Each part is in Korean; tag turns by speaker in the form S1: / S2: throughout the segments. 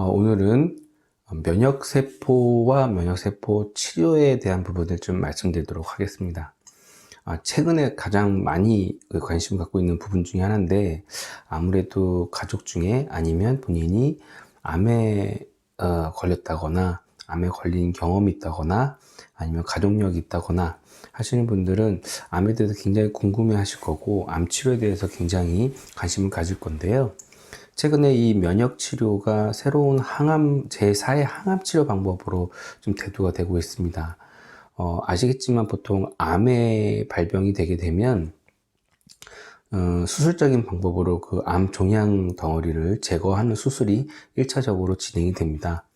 S1: 오늘은 면역세포와 면역세포 치료에 대한 부분을 좀 말씀드리도록 하겠습니다. 최근에 가장 많이 관심 갖고 있는 부분 중에 하나인데, 아무래도 가족 중에 아니면 본인이 암에 걸렸다거나 암에 걸린 경험이 있다거나 아니면 가족력이 있다거나 하시는 분들은 암에 대해서 굉장히 궁금해 하실 거고, 암 치료에 대해서 굉장히 관심을 가질 건데요. 최근에 이 면역 치료가 새로운 항암, 제4의 항암 치료 방법으로 좀 대두가 되고 있습니다. 아시겠지만 보통 암의 발병이 되게 되면 수술적인 방법으로 그 암 종양 덩어리를 제거하는 수술이 1차적으로 진행이 됩니다.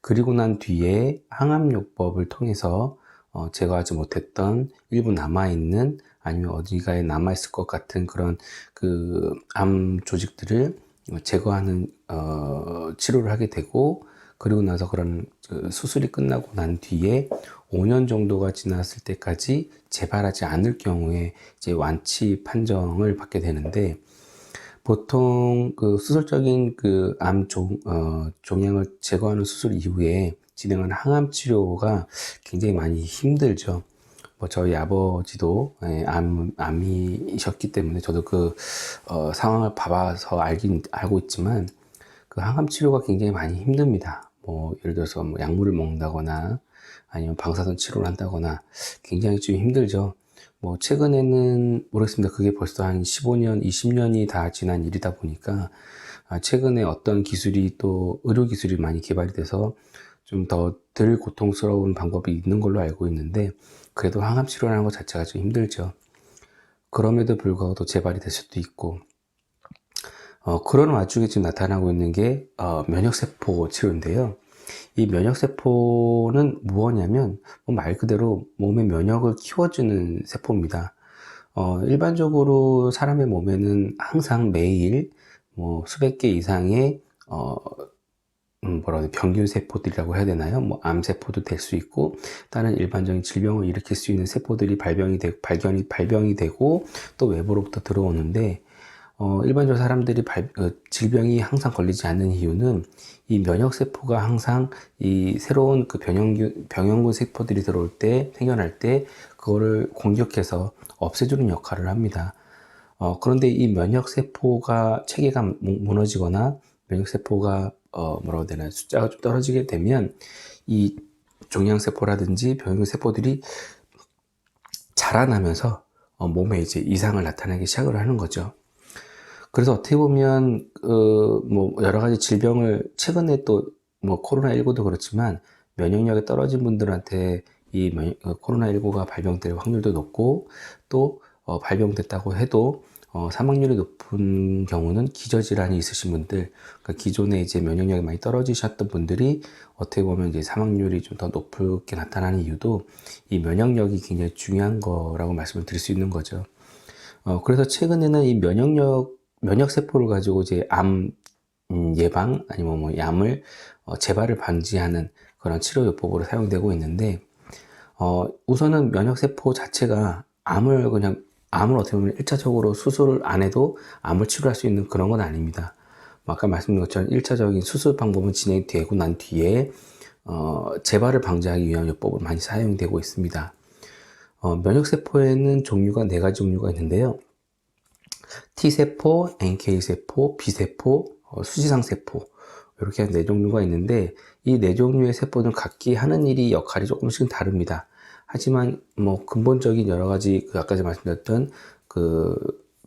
S1: 그리고 난 뒤에 항암요법을 통해서 제거하지 못했던 일부 남아있는, 아니면 어디가에 남아있을 것 같은 그런 그 암 조직들을 제거하는 치료를 하게 되고, 그리고 나서 그런 수술이 끝나고 난 뒤에 5년 정도가 지났을 때까지 재발하지 않을 경우에 이제 완치 판정을 받게 되는데, 보통 그 수술적인 그 종양을 제거하는 수술 이후에 진행하는 항암 치료가 굉장히 많이 힘들죠. 저희 아버지도 암이셨기 때문에 저도 그 상황을 봐봐서 알고 있지만, 그 항암 치료가 굉장히 많이 힘듭니다. 예를 들어서 약물을 먹는다거나 아니면 방사선 치료를 한다거나 굉장히 좀 힘들죠. 최근에는 모르겠습니다. 그게 벌써 한 15년, 20년이 다 지난 일이다 보니까 최근에 어떤 기술이, 또 의료 기술이 많이 개발이 돼서 좀 더 덜 고통스러운 방법이 있는 걸로 알고 있는데, 그래도 항암 치료라는 것 자체가 좀 힘들죠. 그럼에도 불구하고 또 재발이 될 수도 있고, 그런 와중에 지금 나타나고 있는 게 면역세포 치료인데요. 이 면역세포는 무엇이냐면, 말 그대로 몸의 면역을 키워주는 세포입니다. 일반적으로 사람의 몸에는 항상 매일 수백 개 이상의 병균 세포들이라고 해야 되나요? 암세포도 될 수 있고, 다른 일반적인 질병을 일으킬 수 있는 세포들이 발병이 되고, 또 외부로부터 들어오는데, 일반적으로 사람들이 질병이 항상 걸리지 않는 이유는, 이 면역세포가 항상 이 새로운 그 병형군 세포들이 생겨날 때, 그거를 공격해서 없애주는 역할을 합니다. 그런데 이 면역세포가 체계가 무너지거나, 면역세포가 숫자가 좀 떨어지게 되면, 이 종양세포라든지 병형세포들이 자라나면서 몸에 이제 이상을 나타내기 시작을 하는 거죠. 그래서 어떻게 보면 여러 가지 질병을, 최근에 또 코로나19도 그렇지만 면역력이 떨어진 분들한테 이 코로나19가 발병될 확률도 높고, 또 발병됐다고 해도 사망률이 높은 경우는 기저질환이 있으신 분들, 그러니까 기존에 이제 면역력이 많이 떨어지셨던 분들이 어떻게 보면 이제 사망률이 좀 더 높게 나타나는 이유도 이 면역력이 굉장히 중요한 거라고 말씀을 드릴 수 있는 거죠. 그래서 최근에는 이 면역세포를 가지고 이제 암 예방, 아니면 암을 재발을 방지하는 그런 치료요법으로 사용되고 있는데, 우선은 면역세포 자체가 암을 어떻게 보면 1차적으로 수술을 안 해도 암을 치료할 수 있는 그런 건 아닙니다. 아까 말씀드린 것처럼 1차적인 수술 방법은 진행이 되고 난 뒤에 재발을 방지하기 위한 요법으로 많이 사용되고 있습니다. 면역세포에는 종류가 4가지 종류가 있는데요. T세포, NK세포, B세포, 수지상세포, 이렇게 4종류가 있는데, 이 4종류의 세포는 각기 하는 역할이 조금씩은 다릅니다. 하지만 근본적인 여러 가지 아까 말씀드렸던 그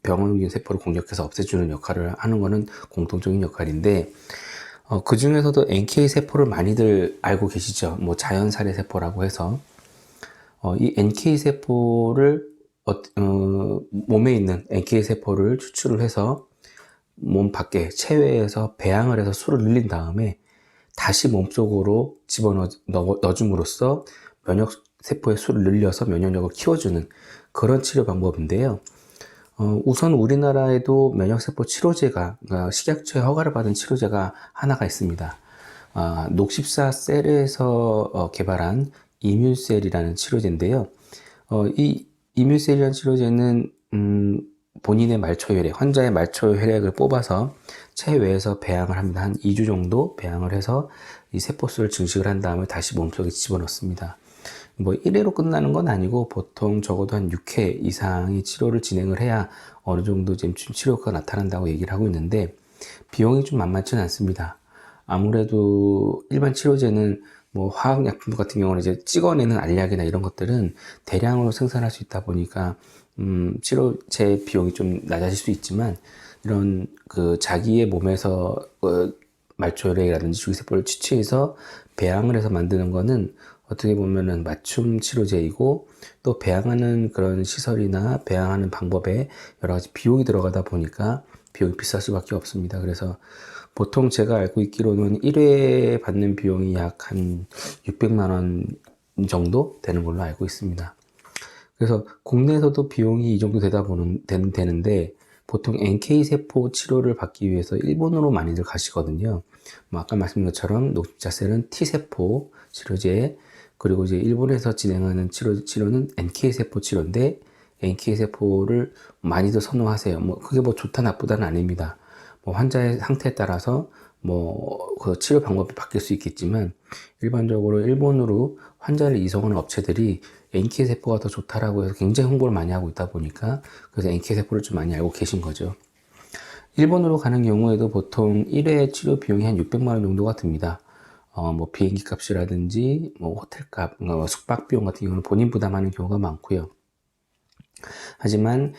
S1: 병원균 세포를 공격해서 없애주는 역할을 하는 것은 공통적인 역할인데, 그 중에서도 NK세포를 많이들 알고 계시죠? 자연살해 세포라고 해서 이 NK세포를 몸에 있는 NK세포를 추출을 해서 몸 밖에 체외에서 배양을 해서 수를 늘린 다음에 다시 몸속으로 넣어줌으로써 면역세포의 수를 늘려서 면역력을 키워주는 그런 치료 방법인데요. 우선 우리나라에도 면역세포 치료제가, 식약처의 허가를 받은 치료제가 하나가 있습니다. 녹십사 셀에서 개발한 이뮨셀이라는 치료제인데요. 이 이뮨셀이라는 치료제는 본인의 말초 혈액, 환자의 말초 혈액을 뽑아서 체외에서 배양을 합니다. 한 2주 정도 배양을 해서 이 세포수를 증식을 한 다음에 다시 몸속에 집어넣습니다. 뭐 1회로 끝나는 건 아니고 보통 적어도 한 6회 이상의 치료를 진행을 해야 어느 정도 지금 치료가 나타난다고 얘기를 하고 있는데 비용이 좀 만만치는 않습니다. 아무래도 일반 치료제는 뭐 화학약품 같은 경우는 이제 찍어내는 알약이나 이런 것들은 대량으로 생산할 수 있다 보니까 치료제 비용이 좀 낮아질 수 있지만 이런 그 자기의 몸에서 말초혈액이라든지 주기세포를 취취해서 배양을 해서 만드는 거는 어떻게 보면은 맞춤 치료제이고 또 배양하는 그런 시설이나 배양하는 방법에 여러 가지 비용이 들어가다 보니까 비용이 비쌀 수밖에 없습니다. 그래서 보통 제가 알고 있기로는 1회 받는 비용이 약 한 600만 원 정도 되는 걸로 알고 있습니다. 그래서 국내에서도 비용이 이 정도 되는데 보통 NK세포 치료를 받기 위해서 일본으로 많이들 가시거든요. 뭐 아까 말씀드린 것처럼 녹자셀은 T세포 치료제, 그리고 이제 일본에서 진행하는 치료는 NK세포 치료인데 NK세포를 많이들 선호하세요. 뭐 그게 뭐 좋다 나쁘다는 아닙니다. 뭐 환자의 상태에 따라서 뭐 그 치료 방법이 바뀔 수 있겠지만 일반적으로 일본으로 환자를 이송하는 업체들이 NK세포가 더 좋다라고 해서 굉장히 홍보를 많이 하고 있다 보니까 그래서 NK세포를 좀 많이 알고 계신 거죠. 일본으로 가는 경우에도 보통 1회 치료 비용이 한 600만 원 정도가 듭니다. 뭐 비행기 값이라든지 뭐 호텔 값, 숙박 비용 같은 경우는 본인 부담하는 경우가 많고요. 하지만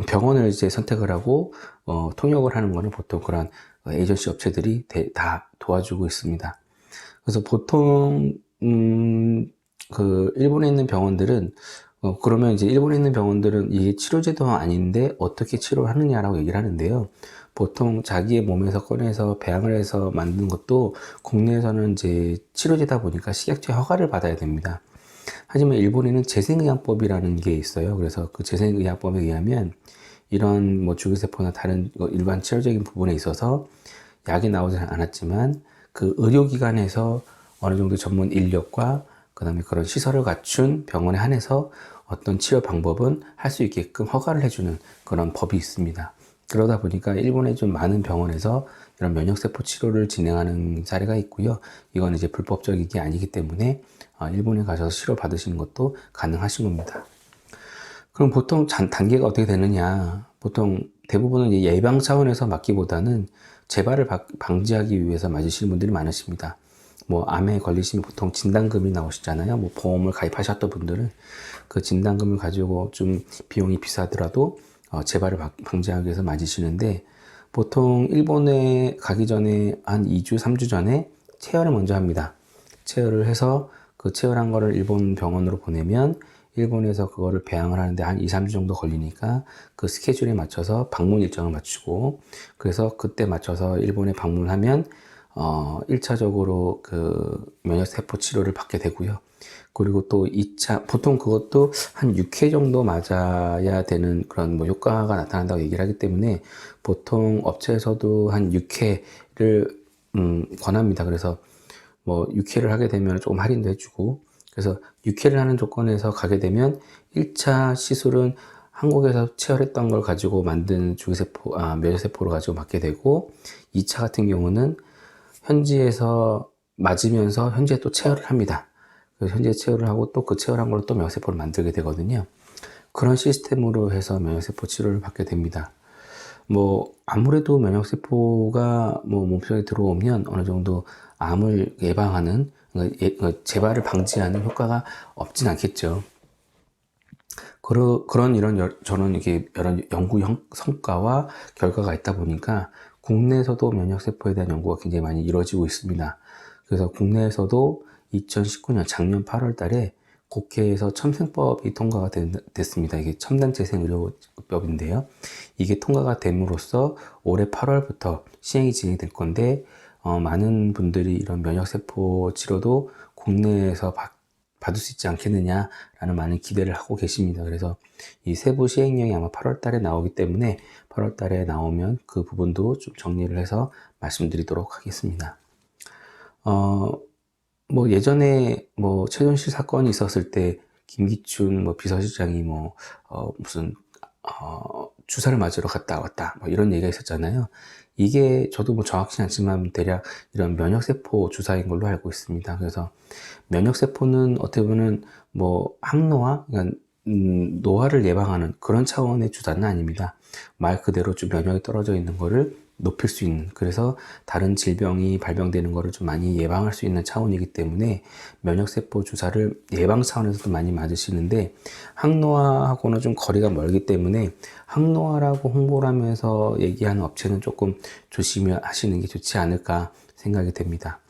S1: 병원을 이제 선택을 하고 통역을 하는 거는 보통 그런 에이전시 업체들이 다 도와주고 있습니다. 그래서 보통 그 일본에 있는 병원들은 그러면 이제 일본에 있는 병원들은 이게 치료제도 아닌데 어떻게 치료를 하느냐라고 얘기를 하는데요. 보통 자기의 몸에서 꺼내서 배양을 해서 만든 것도 국내에서는 이제 치료제다 보니까 식약처 허가를 받아야 됩니다. 하지만 일본에는 재생의학법이라는 게 있어요. 그래서 그 재생의학법에 의하면 이런 뭐 주기세포나 다른 일반 치료적인 부분에 있어서 약이 나오지 않았지만 그 의료기관에서 어느 정도 전문 인력과 그 다음에 그런 시설을 갖춘 병원에 한해서 어떤 치료 방법은 할 수 있게끔 허가를 해주는 그런 법이 있습니다. 그러다 보니까 일본의 좀 많은 병원에서 이런 면역세포 치료를 진행하는 사례가 있고요. 이건 이제 불법적인 게 아니기 때문에 일본에 가셔서 치료 받으시는 것도 가능하신 겁니다. 그럼 보통 단계가 어떻게 되느냐? 보통 대부분은 예방 차원에서 맞기보다는 재발을 방지하기 위해서 맞으시는 분들이 많으십니다. 뭐 암에 걸리시면 보통 진단금이 나오시잖아요. 뭐 보험을 가입하셨던 분들은 그 진단금을 가지고 좀 비용이 비싸더라도 재발을 방지하기 위해서 맞으시는데 보통 일본에 가기 전에 한 2주, 3주 전에 체열을 먼저 합니다. 체열을 해서 그 체열한 거를 일본 병원으로 보내면 일본에서 그거를 배양을 하는데 한 2, 3주 정도 걸리니까 그 스케줄에 맞춰서 방문 일정을 맞추고 그래서 그때 맞춰서 일본에 방문하면 1차적으로 그 면역세포 치료를 받게 되고요. 그리고 또 2차, 보통 그것도 한 6회 정도 맞아야 되는 그런 뭐 효과가 나타난다고 얘기를 하기 때문에 보통 업체에서도 한 6회를 권합니다. 그래서 뭐 6회를 하게 되면 조금 할인도 해주고 그래서 6회를 하는 조건에서 가게 되면 1차 시술은 한국에서 체열했던 걸 가지고 만든 주기세포, 면역세포를 가지고 맞게 되고 2차 같은 경우는 현지에서 맞으면서 현지에 또 체열을 합니다. 그래서 현지에 체열을 하고 또 그 체열한 걸로 또 면역세포를 만들게 되거든요. 그런 시스템으로 해서 면역세포 치료를 받게 됩니다. 뭐 아무래도 면역세포가 뭐 몸속에 들어오면 어느 정도 암을 예방하는 재발을 방지하는 효과가 없진 않겠죠. 저는 이게 여러 연구 성과와 결과가 있다 보니까 국내에서도 면역세포에 대한 연구가 굉장히 많이 이루어지고 있습니다. 그래서 국내에서도 2019년 작년 8월 달에 국회에서 첨생법이 통과가 됐습니다. 이게 첨단재생의료법인데요. 이게 통과가 됨으로써 올해 8월부터 시행이 진행될 건데 많은 분들이 이런 면역세포 치료도 국내에서 받을 수 있지 않겠느냐라는 많은 기대를 하고 계십니다. 그래서 이 세부 시행령이 아마 8월 달에 나오기 때문에 8월 달에 나오면 그 부분도 좀 정리를 해서 말씀드리도록 하겠습니다. 뭐 예전에 뭐 최순실 사건이 있었을 때 김기춘 뭐 비서실장이 무슨 주사를 맞으러 갔다 왔다. 뭐 이런 얘기가 있었잖아요. 이게 저도 뭐 정확치 않지만 대략 이런 면역세포 주사인 걸로 알고 있습니다. 그래서 면역세포는 어떻게 보면 뭐 항노화, 그러니까 노화를 예방하는 그런 차원의 주사는 아닙니다. 말 그대로 좀 면역이 떨어져 있는 거를 높일 수 있는, 그래서 다른 질병이 발병되는 거를 좀 많이 예방할 수 있는 차원이기 때문에 면역세포 주사를 예방 차원에서도 많이 맞으시는데, 항노화하고는 좀 거리가 멀기 때문에 항노화라고 홍보를 하면서 얘기하는 업체는 조금 조심하시는 게 좋지 않을까 생각이 됩니다.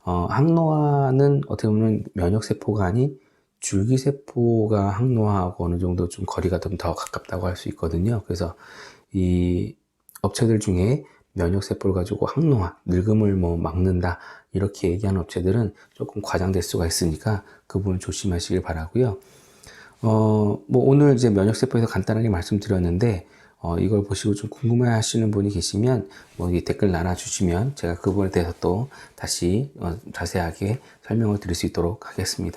S1: 항노화는 어떻게 보면 면역세포가 아닌 줄기세포가 항노화하고 어느 정도 좀 거리가 좀 더 가깝다고 할 수 있거든요. 그래서 이 업체들 중에 면역세포를 가지고 항노화, 늙음을 뭐 막는다 이렇게 얘기하는 업체들은 조금 과장될 수가 있으니까 그 부분 조심하시길 바라고요. 뭐 오늘 이제 면역세포에서 간단하게 말씀드렸는데, 이걸 보시고 좀 궁금해 하시는 분이 계시면 뭐 이 댓글 달아주시면 제가 그 부분에 대해서 또 다시 자세하게 설명을 드릴 수 있도록 하겠습니다.